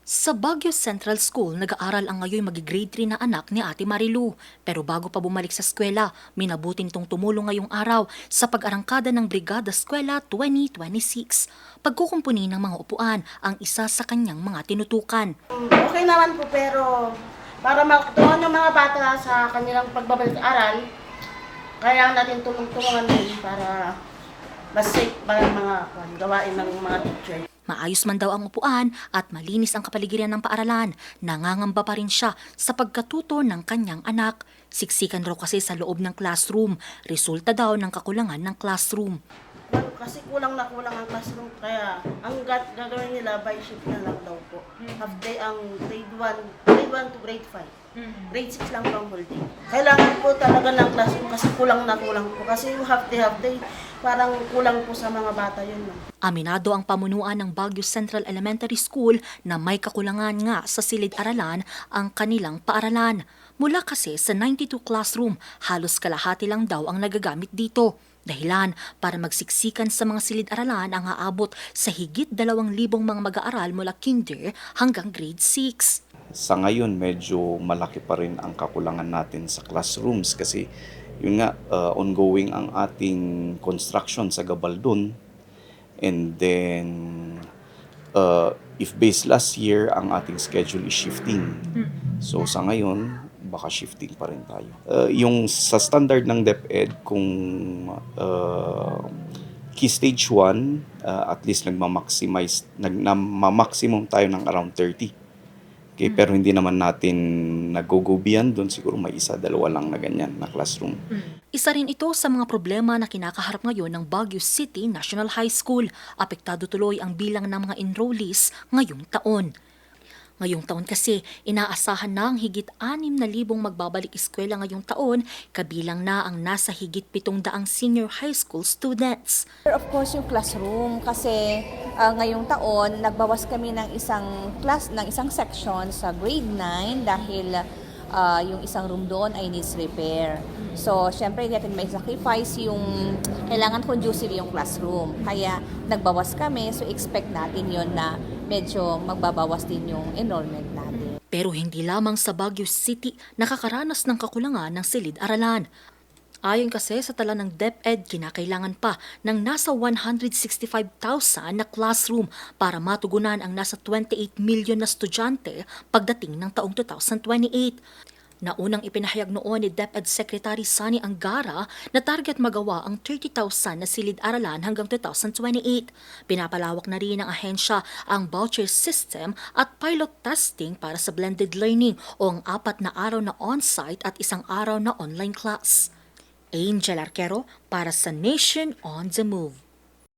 Sa Baguio Central School, nag-aaral ang ngayon magi-grade 3 na anak ni Ate Marilu. Pero bago pa bumalik sa eskwela, minabuti nitong tumulong ngayong araw sa pag-arangkada ng Brigada Eskwela 2026. Pagkukumpuni ng mga upuan ang isa sa kanyang mga tinutukan. Okay naman po pero para makatuhan yung mga bata sa kanilang pagbabalik-aral, kaya natin tulong-tulungan din para mas safe para mga gawain ng mga teacher. Maayos man daw ang upuan at malinis ang kapaligiran ng paaralan, nangangamba pa rin siya sa pagkatuto ng kanyang anak. Siksikan raw kasi sa loob ng classroom, resulta daw ng kakulangan ng classroom. Kasi kulang na kulang ang classroom, kaya ang gagawin nila by shift na lang daw po. Half day ang grade 1 to grade 5. Grade 6 lang pang whole day. Kailangan po talaga ng classroom kasi kulang na kulang po. Kasi yung half day, parang kulang po sa mga bata yun. Aminado ang pamunuan ng Baguio Central Elementary School na may kakulangan nga sa silid-aralan ang kanilang paaralan. Mula kasi sa 92 classroom, halos kalahati lang daw ang nagagamit dito. Dahilan para magsiksikan sa mga silid-aralan ang aabot sa higit 2,000 mga mag-aaral mula kinder hanggang grade 6. Sa ngayon, medyo malaki pa rin ang kakulangan natin sa classrooms kasi yun nga, ongoing ang ating construction sa Gabaldon. And then, if based last year, ang ating schedule is shifting. So sa ngayon, baka shifting pa rin tayo. Yung sa standard ng DepEd, kung key stage 1, at least nagmamaximum tayo ng around 30. Okay, pero hindi naman natin nag-go beyond doon. Siguro may isa, dalawa lang na ganyan na classroom. Isa rin ito sa mga problema na kinakaharap ngayon ng Baguio City National High School. Apektado tuloy ang bilang ng mga enrollees ngayong taon. Ngayong taon kasi, inaasahan na ang higit 6,000 magbabalik eskwela ngayong taon, kabilang na ang nasa higit 700 senior high school students. Of course, yung classroom kasi ngayong taon nagbawas kami ng isang section sa grade 9 dahil yung isang room doon ay needs repair. So, syempre natin may sacrifice yung kailangan conducive yung classroom. Kaya nagbawas kami, so expect natin yon na medyo magbabawas din yung enrollment natin. Pero hindi lamang sa Baguio City nakakaranas ng kakulangan ng silid-aralan. Ayon kasi sa tala ng DepEd, kinakailangan pa ng nasa 165,000 na classroom para matugunan ang nasa 28 million na estudyante pagdating ng taong 2028. Naunang ipinahayag noon ni DepEd Secretary Sunny Angara na target magawa ang 30,000 na silid-aralan hanggang 2028. Pinapalawak na rin ng ahensya ang voucher system at pilot testing para sa blended learning o ang 4 na araw na on-site at 1 araw na online class. Angel Arquero para sa Nation on the Move.